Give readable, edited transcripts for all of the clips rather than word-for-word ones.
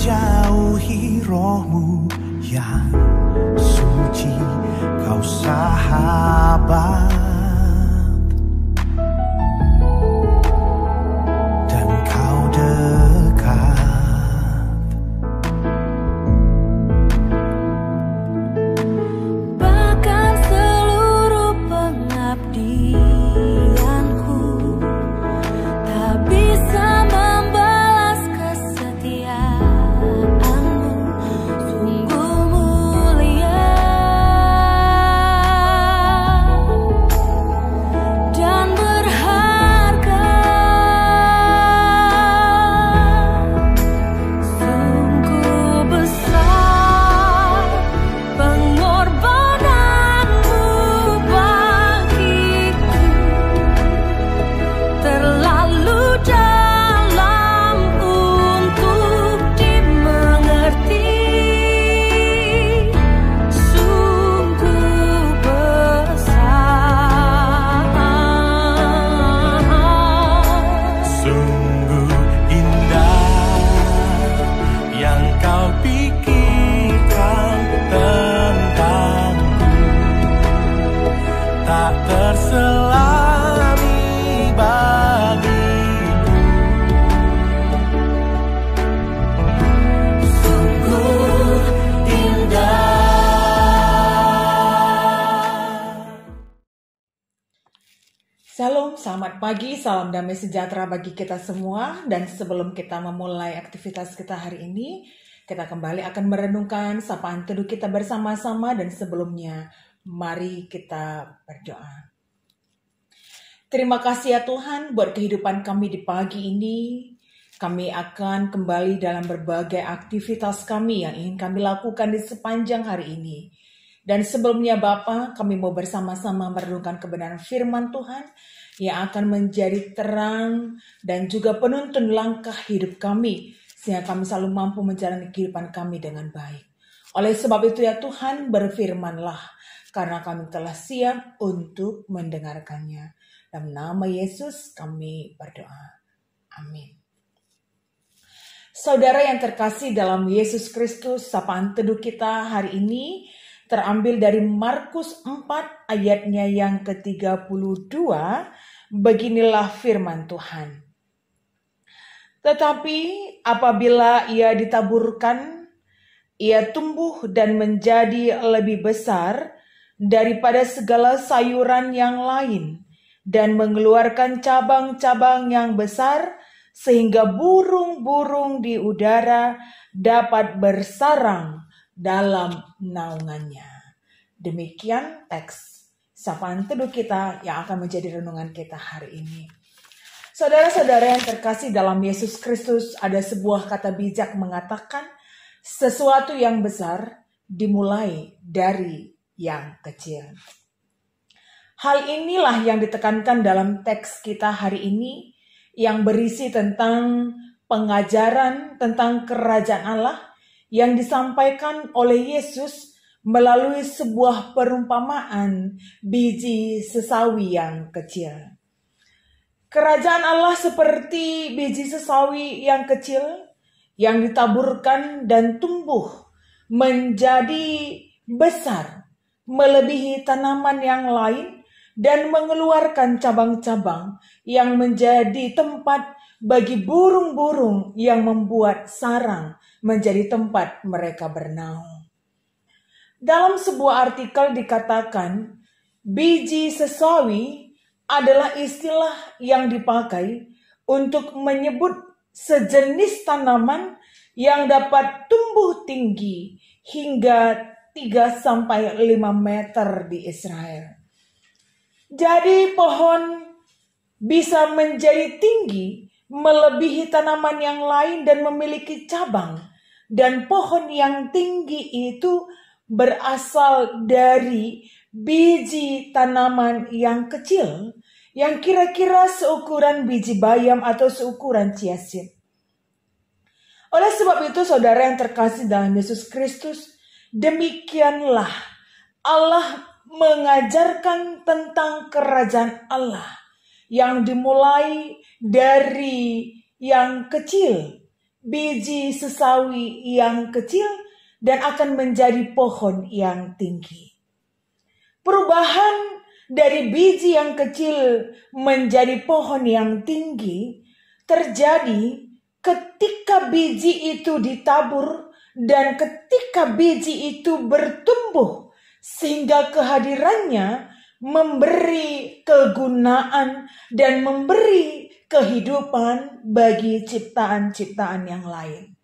menjauhi rohmu yang suci, kau sahabat, dan kau dekat. Bahkan seluruh pengabdianku tak bisa membalas kesetiaanmu. Sungguh mulia dan berharga. Sungguh besar pengorbananmu bagiku, terlalu dalam untuk dimengerti. Sungguh besar, Sungguh indah yang kau pikirkan tentangku, tak terselami bagiku. Sungguh indah. Shalom, selamat pagi, salam damai sejahtera bagi kita semua. Dan sebelum kita memulai aktivitas kita hari ini, kita kembali akan merenungkan sapaan teduh kita bersama-sama. Dan sebelumnya, mari kita berdoa. Terima kasih ya Tuhan buat kehidupan kami di pagi ini. Kami akan kembali dalam berbagai aktivitas kami yang ingin kami lakukan di sepanjang hari ini. Dan sebelumnya Bapa, kami mau bersama-sama merenungkan kebenaran firman Tuhan yang akan menjadi terang dan juga penuntun langkah hidup kami, sehingga kami selalu mampu menjalani kehidupan kami dengan baik. Oleh sebab itu ya Tuhan, berfirmanlah, karena kami telah siap untuk mendengarkannya. Dalam nama Yesus kami berdoa. Amin. Saudara yang terkasih dalam Yesus Kristus, sapaan teduh kita hari ini terambil dari Markus 4 ayatnya yang ke-32. Beginilah firman Tuhan. Tetapi apabila ia ditaburkan, ia tumbuh dan menjadi lebih besar daripada segala sayuran yang lain, dan mengeluarkan cabang-cabang yang besar, sehingga burung-burung di udara dapat bersarang dalam naungannya. Demikian teks sapaan teduh kita yang akan menjadi renungan kita hari ini. Saudara-saudara yang terkasih dalam Yesus Kristus, ada sebuah kata bijak mengatakan, sesuatu yang besar dimulai dari yang kecil. Hal inilah yang ditekankan dalam teks kita hari ini, yang berisi tentang pengajaran tentang kerajaan Allah yang disampaikan oleh Yesus melalui sebuah perumpamaan biji sesawi yang kecil. Kerajaan Allah seperti biji sesawi yang kecil yang ditaburkan dan tumbuh menjadi besar, melebihi tanaman yang lain, dan mengeluarkan cabang-cabang yang menjadi tempat bagi burung-burung yang membuat sarang menjadi tempat mereka bernaung. Dalam sebuah artikel dikatakan, biji sesawi adalah istilah yang dipakai untuk menyebut sejenis tanaman yang dapat tumbuh tinggi hingga 3-5 meter di Israel. Jadi pohon bisa menjadi tinggi melebihi tanaman yang lain dan memiliki cabang. Dan pohon yang tinggi itu berasal dari biji tanaman yang kecil, yang kira-kira seukuran biji bayam atau seukuran chia seed. Oleh sebab itu, saudara yang terkasih dalam Yesus Kristus, demikianlah Allah mengajarkan tentang kerajaan Allah yang dimulai dari yang kecil, biji sesawi yang kecil dan akan menjadi pohon yang tinggi. Perubahan dari biji yang kecil menjadi pohon yang tinggi terjadi ketika biji itu ditabur dan ketika biji itu bertumbuh, sehingga kehadirannya memberi kegunaan dan memberi kehidupan bagi ciptaan-ciptaan yang lain.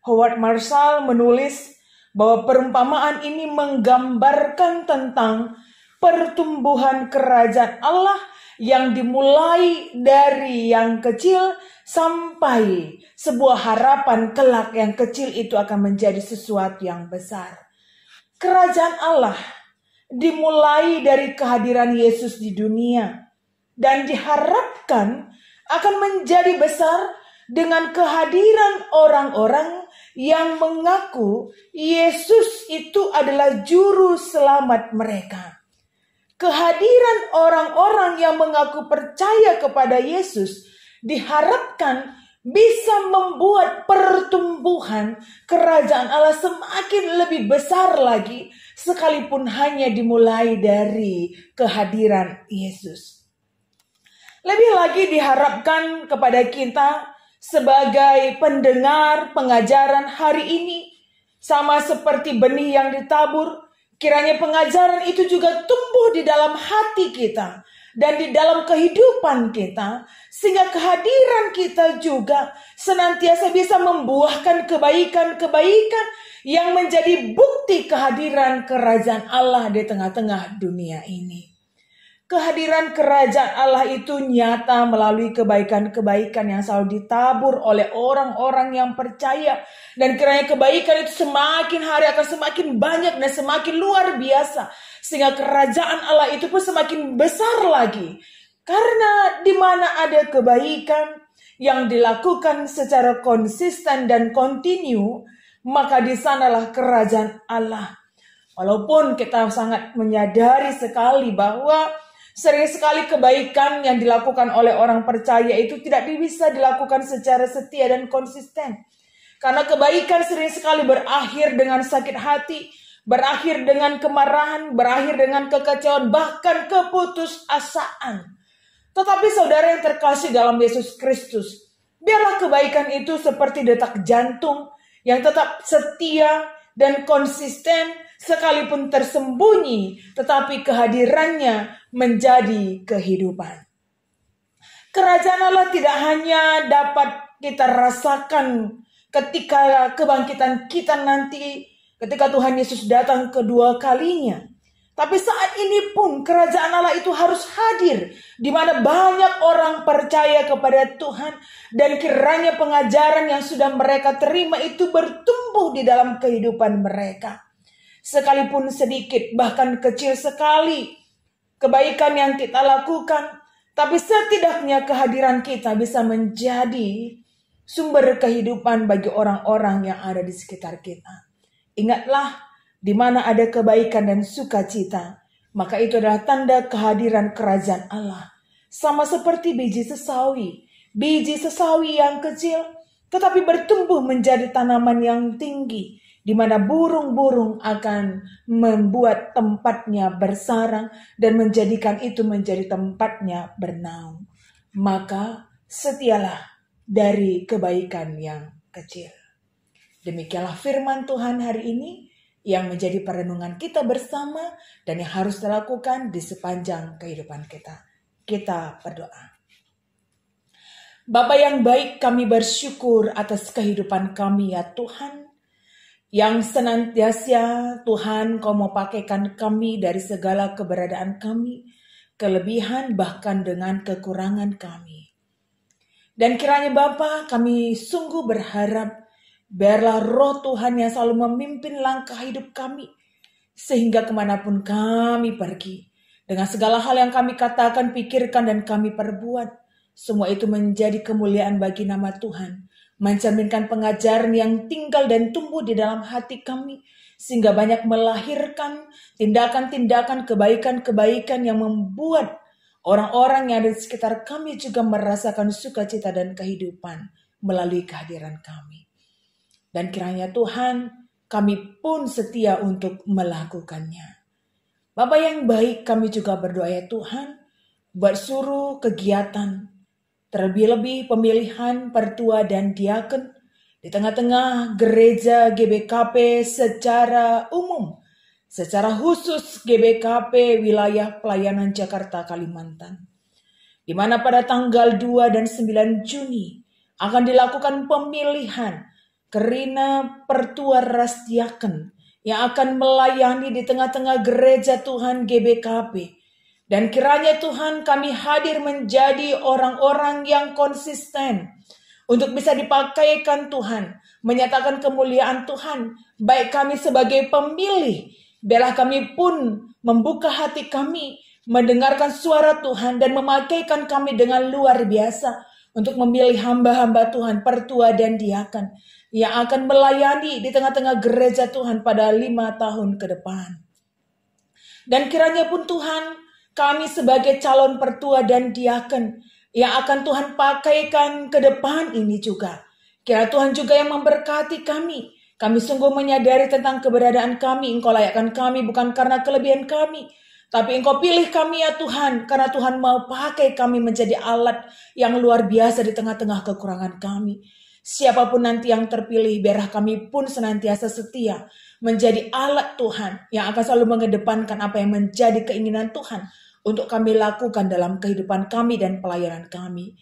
Howard Marshall menulis bahwa perumpamaan ini menggambarkan tentang pertumbuhan kerajaan Allah yang dimulai dari yang kecil sampai sebuah harapan kelak yang kecil itu akan menjadi sesuatu yang besar. Kerajaan Allah dimulai dari kehadiran Yesus di dunia dan diharapkan akan menjadi besar dengan kehadiran orang-orang yang mengaku Yesus itu adalah juru selamat mereka. Kehadiran orang-orang yang mengaku percaya kepada Yesus diharapkan bisa membuat pertumbuhan kerajaan Allah semakin lebih besar lagi, sekalipun hanya dimulai dari kehadiran Yesus. Lebih lagi diharapkan kepada kita sebagai pendengar pengajaran hari ini, sama seperti benih yang ditabur, kiranya pengajaran itu juga tumbuh di dalam hati kita dan di dalam kehidupan kita, sehingga kehadiran kita juga senantiasa bisa membuahkan kebaikan-kebaikan yang menjadi bukti kehadiran kerajaan Allah di tengah-tengah dunia ini. Kehadiran kerajaan Allah itu nyata melalui kebaikan-kebaikan yang selalu ditabur oleh orang-orang yang percaya. Dan kiranya kebaikan itu semakin hari akan semakin banyak dan semakin luar biasa. Sehingga kerajaan Allah itu pun semakin besar lagi. Karena di mana ada kebaikan yang dilakukan secara konsisten dan kontinu, maka di sanalah kerajaan Allah. Walaupun kita sangat menyadari sekali bahwa sering sekali kebaikan yang dilakukan oleh orang percaya itu tidak bisa dilakukan secara setia dan konsisten. Karena kebaikan sering sekali berakhir dengan sakit hati, berakhir dengan kemarahan, berakhir dengan kekecewaan, bahkan keputusasaan. Tetapi saudara yang terkasih dalam Yesus Kristus, biarlah kebaikan itu seperti detak jantung yang tetap setia dan konsisten, sekalipun tersembunyi, tetapi kehadirannya menjadi kehidupan. Kerajaan Allah tidak hanya dapat kita rasakan ketika kebangkitan kita nanti, ketika Tuhan Yesus datang kedua kalinya. Tapi saat ini pun kerajaan Allah itu harus hadir, di mana banyak orang percaya kepada Tuhan, dan kiranya pengajaran yang sudah mereka terima itu bertumbuh di dalam kehidupan mereka. Sekalipun sedikit, bahkan kecil sekali kebaikan yang kita lakukan, tapi setidaknya kehadiran kita bisa menjadi sumber kehidupan bagi orang-orang yang ada di sekitar kita. Ingatlah, di mana ada kebaikan dan sukacita, maka itu adalah tanda kehadiran kerajaan Allah. Sama seperti biji sesawi yang kecil, tetapi bertumbuh menjadi tanaman yang tinggi, di mana burung-burung akan membuat tempatnya bersarang dan menjadikan itu menjadi tempatnya bernaung. Maka setialah dari kebaikan yang kecil. Demikianlah firman Tuhan hari ini yang menjadi perenungan kita bersama dan yang harus dilakukan di sepanjang kehidupan kita. Kita berdoa. Bapa yang baik, kami bersyukur atas kehidupan kami ya Tuhan, yang senantiasa Tuhan Kau mau pakaikan kami dari segala keberadaan kami, kelebihan bahkan dengan kekurangan kami. Dan kiranya Bapa, kami sungguh berharap biarlah roh Tuhan yang selalu memimpin langkah hidup kami, sehingga kemanapun kami pergi, dengan segala hal yang kami katakan, pikirkan, dan kami perbuat, semua itu menjadi kemuliaan bagi nama Tuhan, mencerminkan pengajaran yang tinggal dan tumbuh di dalam hati kami, sehingga banyak melahirkan tindakan-tindakan kebaikan-kebaikan yang membuat orang-orang yang ada di sekitar kami juga merasakan sukacita dan kehidupan melalui kehadiran kami. Dan kiranya Tuhan, kami pun setia untuk melakukannya. Bapa yang baik, kami juga berdoa ya Tuhan, buat seluruh kegiatan, terlebih-lebih pemilihan pertua dan diaken di tengah-tengah gereja GBKP secara umum, secara khusus GBKP wilayah pelayanan Jakarta Kalimantan, di mana pada tanggal 2 dan 9 Juni akan dilakukan pemilihan Kerina Pertua Ras Diaken yang akan melayani di tengah-tengah gereja Tuhan GBKP. Dan kiranya Tuhan, kami hadir menjadi orang-orang yang konsisten untuk bisa dipakaikan Tuhan, menyatakan kemuliaan Tuhan, baik kami sebagai pemilih, biarlah kami pun membuka hati kami, mendengarkan suara Tuhan dan memakaikan kami dengan luar biasa untuk memilih hamba-hamba Tuhan, pertua dan diaken yang akan melayani di tengah-tengah gereja Tuhan pada 5 tahun ke depan. Dan kiranya pun Tuhan, kami sebagai calon pertua dan diaken yang akan Tuhan pakaikan ke depan ini juga. Kira Tuhan juga yang memberkati kami. Kami sungguh menyadari tentang keberadaan kami. Engkau layakkan kami bukan karena kelebihan kami, tapi Engkau pilih kami ya Tuhan, karena Tuhan mau pakai kami menjadi alat yang luar biasa di tengah-tengah kekurangan kami. Siapapun nanti yang terpilih, biarlah kami pun senantiasa setia menjadi alat Tuhan yang akan selalu mengedepankan apa yang menjadi keinginan Tuhan untuk kami lakukan dalam kehidupan kami dan pelayanan kami.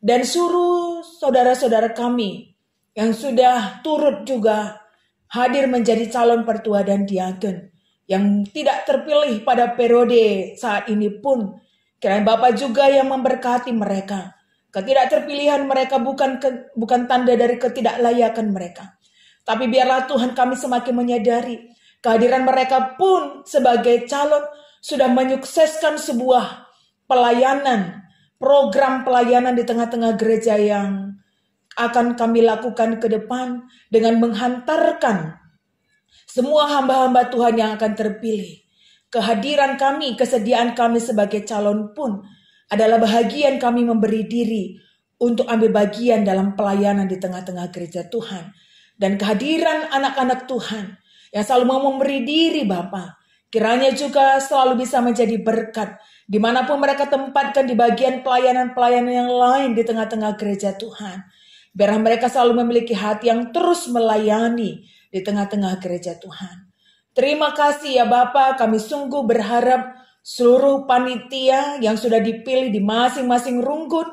Dan suruh saudara-saudara kami yang sudah turut juga hadir menjadi calon pertua dan diaken, yang tidak terpilih pada periode saat ini pun, kiranya Bapa juga yang memberkati mereka. Ketidakterpilihan mereka bukan tanda dari ketidaklayakan mereka. Tapi biarlah Tuhan kami semakin menyadari kehadiran mereka pun sebagai calon sudah menyukseskan sebuah pelayanan, program pelayanan di tengah-tengah gereja yang akan kami lakukan ke depan dengan menghantarkan semua hamba-hamba Tuhan yang akan terpilih. Kehadiran kami, kesediaan kami sebagai calon pun adalah bahagian kami memberi diri untuk ambil bagian dalam pelayanan di tengah-tengah gereja Tuhan. Dan kehadiran anak-anak Tuhan yang selalu mau memberi diri Bapa, kiranya juga selalu bisa menjadi berkat dimanapun mereka tempatkan di bagian pelayanan-pelayanan yang lain di tengah-tengah gereja Tuhan. Biarlah mereka selalu memiliki hati yang terus melayani di tengah-tengah gereja Tuhan. Terima kasih ya Bapa, kami sungguh berharap seluruh panitia yang sudah dipilih di masing-masing rungkun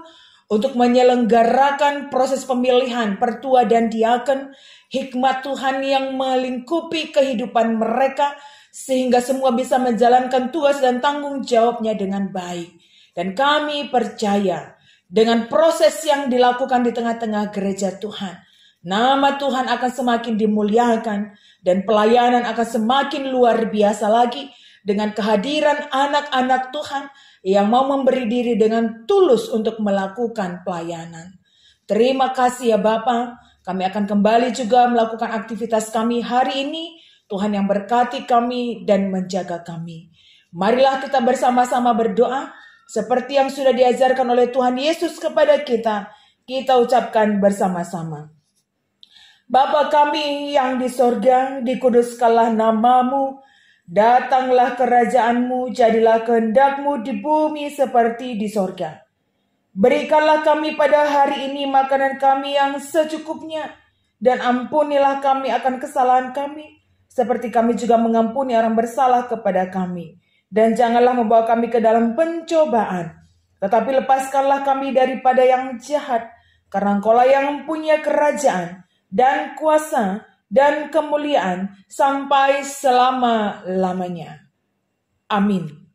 untuk menyelenggarakan proses pemilihan pertua dan diaken, hikmat Tuhan yang melingkupi kehidupan mereka, sehingga semua bisa menjalankan tugas dan tanggung jawabnya dengan baik. Dan kami percaya dengan proses yang dilakukan di tengah-tengah gereja Tuhan, nama Tuhan akan semakin dimuliakan dan pelayanan akan semakin luar biasa lagi dengan kehadiran anak-anak Tuhan yang mau memberi diri dengan tulus untuk melakukan pelayanan. Terima kasih ya Bapa, kami akan kembali juga melakukan aktivitas kami hari ini. Tuhan yang berkati kami dan menjaga kami. Marilah kita bersama-sama berdoa seperti yang sudah diajarkan oleh Tuhan Yesus kepada kita. Kita ucapkan bersama-sama. Bapa kami yang di sorga, dikuduskanlah namamu. Datanglah kerajaanmu, jadilah kehendak-Mu di bumi seperti di sorga. Berikanlah kami pada hari ini makanan kami yang secukupnya, dan ampunilah kami akan kesalahan kami, seperti kami juga mengampuni orang bersalah kepada kami. Dan janganlah membawa kami ke dalam pencobaan, tetapi lepaskanlah kami daripada yang jahat, karena Engkaulah yang mempunyai kerajaan dan kuasa dan kemuliaan sampai selama-lamanya. Amin.